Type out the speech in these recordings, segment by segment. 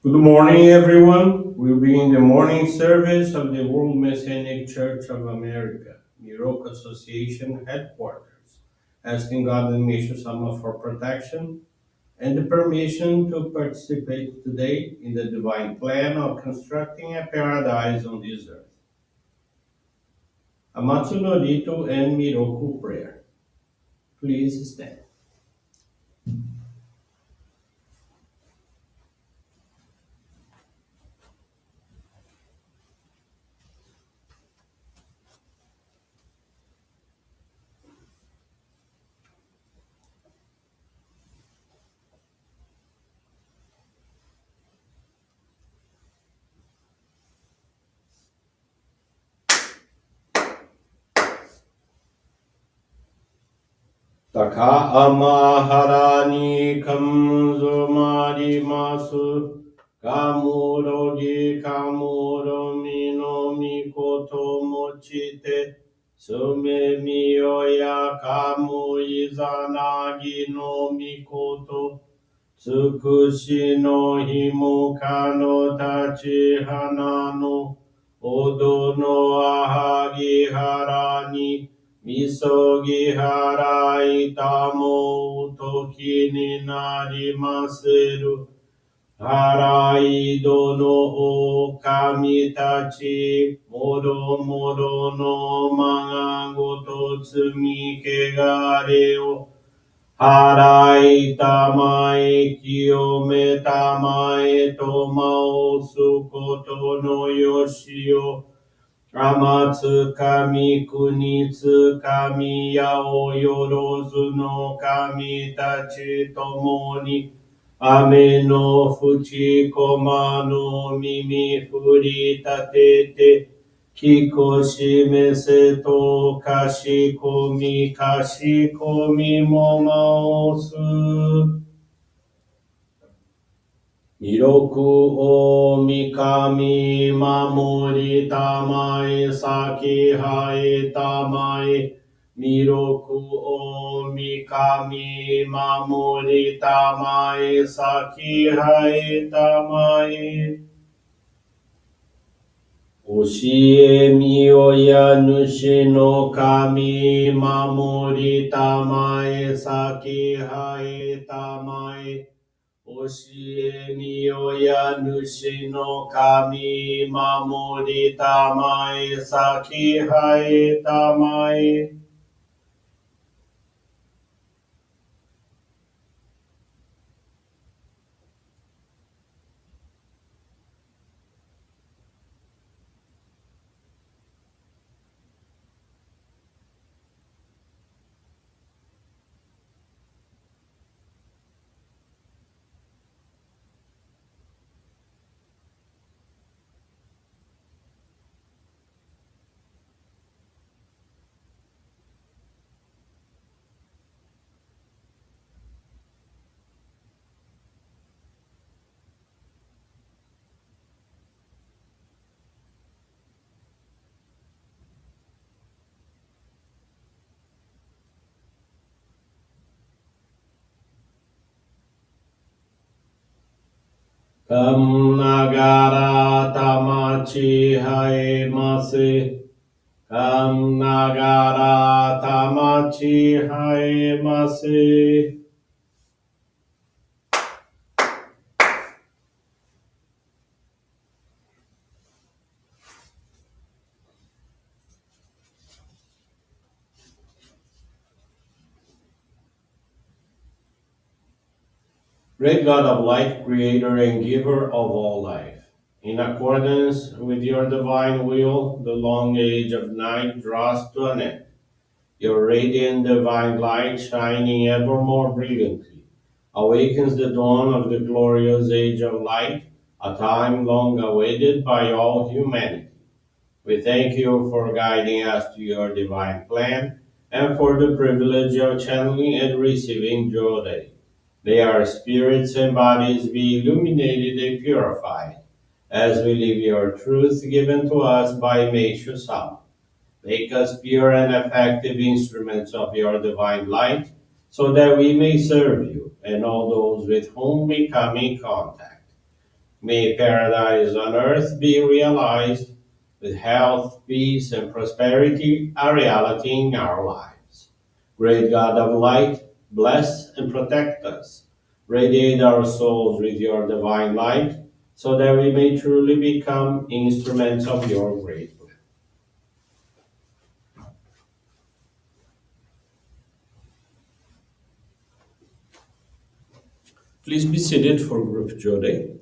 Good morning, everyone. We'll be in the morning service of the World Messianic Church of America, Miroku Association headquarters, asking God and Meishu-sama for protection and the permission to participate today in the divine plan of constructing a paradise on this earth. Amatsu-Norito and Miroku Prayer. Please stand. Taka amahara ni kamzo marimasu. Kamuro gi kamuro mino mikoto mochite. Sume miyoya kamu izanagi no mikoto. Tsukushi no himuka no tachi hanano. Odo no ahagi harani. Misogi harai tamo toki ni narimaseru. Harai dono o kamitachi. Moro moro no manga goto tsumi kegareo. Harai tamae kiyome tamae tomao sukoto no yoshio. Amatsu kami kunitsu kami yao yorozu no kami tachi tomoni. Ame no fuchi koma no mimi furi tatete. Kikoshi meseto kashi komi momaosu. Miroku o mikami mamori tamae saki hae tamae. Miroku o mikami mamori tamae saki hae tamae. Oshie miyoya nushi no kami mamori tamae saki hae tamae. Oshie miyoya nushi no kami mamori tamae saki hae tamae. Kam nagara tamachi hae mase. Kam nagara tamachi hae mase. Great God of light, creator and giver of all life, in accordance with your divine will, the long age of night draws to an end. Your radiant divine light, shining ever more brilliantly, awakens the dawn of the glorious age of light, a time long awaited by all humanity. We thank you for guiding us to your divine plan and for the privilege of channeling and receiving Johrei. May our spirits and bodies be illuminated and purified as we live your truth given to us by Meishu-sama. Make us pure and effective instruments of your divine light so that we may serve you and all those with whom we come in contact. May paradise on earth be realized with health, peace, and prosperity a reality in our lives. Great God of light, bless and protect us. Radiate our souls with your divine light so that we may truly become instruments of your great will. Please be seated for group Johrei.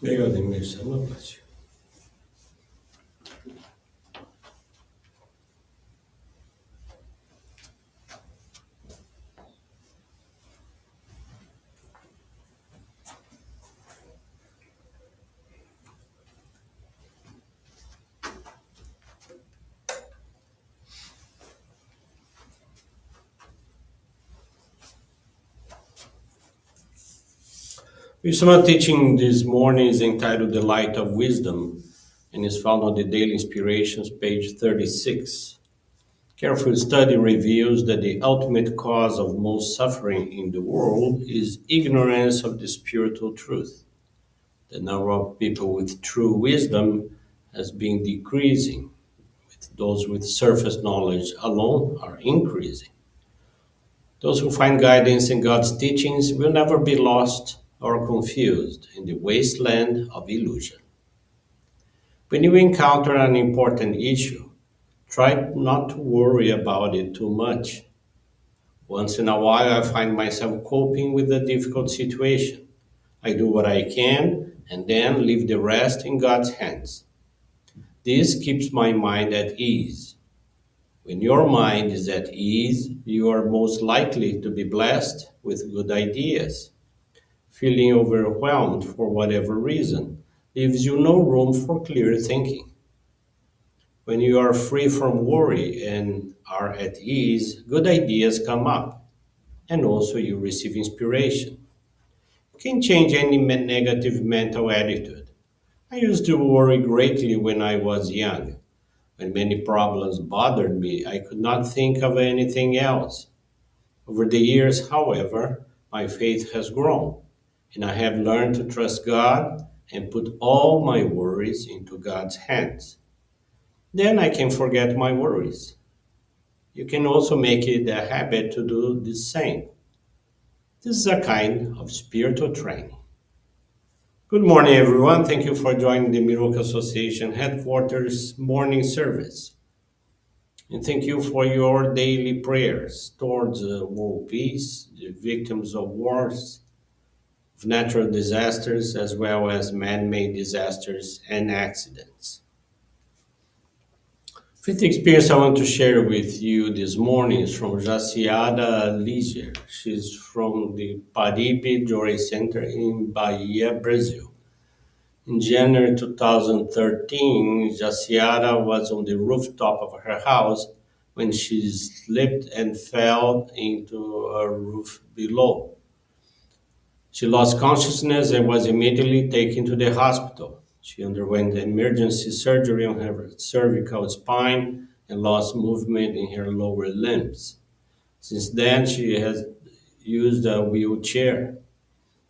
Obrigado, Meishu-sama. Bless you. Meishu-sama teaching this morning is entitled The Light of Wisdom and is found on the Daily Inspirations, page 36. Careful study reveals that the ultimate cause of most suffering in the world is ignorance of the spiritual truth. The number of people with true wisdom has been decreasing. Those with surface knowledge alone are increasing. Those who find guidance in God's teachings will never be lost or confused in the wasteland of illusion. When you encounter an important issue, try not to worry about it too much. Once in a while, I find myself coping with a difficult situation. I do what I can and then leave the rest in God's hands. This keeps my mind at ease. When your mind is at ease, you are most likely to be blessed with good ideas. Feeling overwhelmed for whatever reason leaves you no room for clear thinking. When you are free from worry and are at ease, good ideas come up, and also you receive inspiration. You can change any negative mental attitude. I used to worry greatly when I was young. When many problems bothered me, I could not think of anything else. Over the years, however, my faith has grown, and I have learned to trust God and put all my worries into God's hands. Then I can forget my worries. You can also make it a habit to do the same. This is a kind of spiritual training. Good morning, everyone. Thank you for joining the Miroku Association headquarters morning service. And thank you for your daily prayers towards world peace, the victims of wars, of natural disasters, as well as man made disasters and accidents. Fifth experience I want to share with you this morning is from Jaciada Ligier. She's from the Paripe Johrei Center in Bahia, Brazil. In January 2013, Jaciara was on the rooftop of her house when she slipped and fell into a roof below. She lost consciousness and was immediately taken to the hospital. She underwent emergency surgery on her cervical spine and lost movement in her lower limbs. Since then, she has used a wheelchair.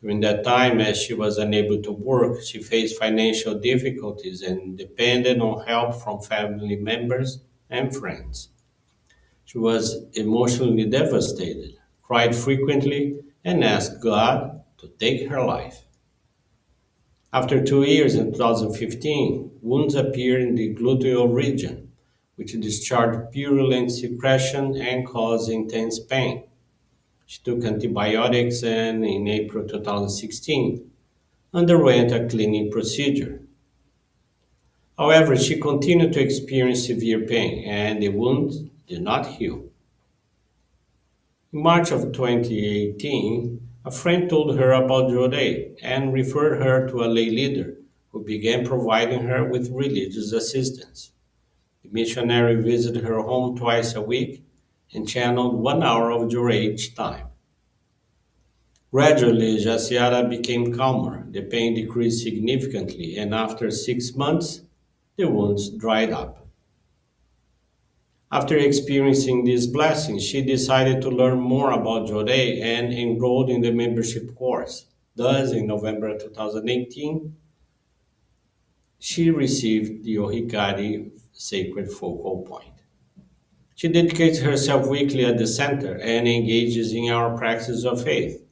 During that time, as she was unable to work, she faced financial difficulties and depended on help from family members and friends. She was emotionally devastated, cried frequently, and asked God to take her life. After 2 years in 2015, wounds appeared in the gluteal region, which discharged purulent secretion and caused intense pain. She took antibiotics and in April 2016 underwent a cleaning procedure. However, she continued to experience severe pain and the wound did not heal. In March of 2018, a friend told her about Johrei and referred her to a lay leader who began providing her with religious assistance. The missionary visited her home twice a week and channeled 1 hour of Johrei each time. Gradually, Jaciara became calmer. The pain decreased significantly, and after 6 months, the wounds dried up. After experiencing these blessings, she decided to learn more about Johrei and enrolled in the membership course. Thus, in November 2018, she received the Ohikari Sacred Focal Point. She dedicates herself weekly at the center and engages in our practice of faith.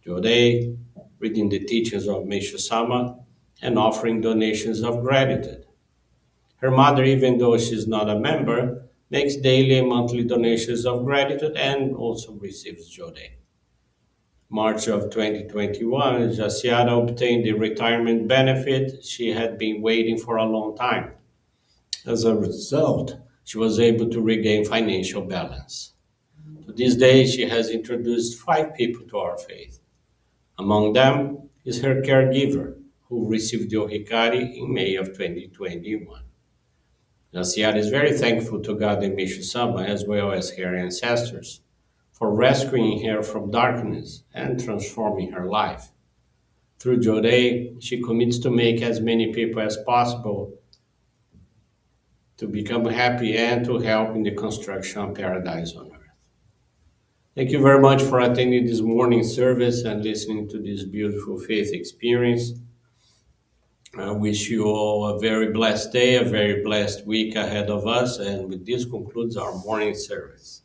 Johrei, reading the teachings of Meishu-sama, and offering donations of gratitude. Her mother, even though she's not a member, makes daily and monthly donations of gratitude and also receives Johrei. March of 2021, Jasiara obtained the retirement benefit she had been waiting for a long time. As a result, she was able to regain financial balance. To this day, she has introduced 5 people to our faith. Among them is her caregiver, who received the Ohikari in May of 2021. Jasiara is very thankful to God and Meishu-sama, as well as her ancestors, for rescuing her from darkness and transforming her life. Through Johrei, she commits to make as many people as possible to become happy and to help in the construction of paradise on earth. Thank you very much for attending this morning service and listening to this beautiful faith experience. I wish you all a very blessed day, a very blessed week ahead of us, and with this concludes our morning service.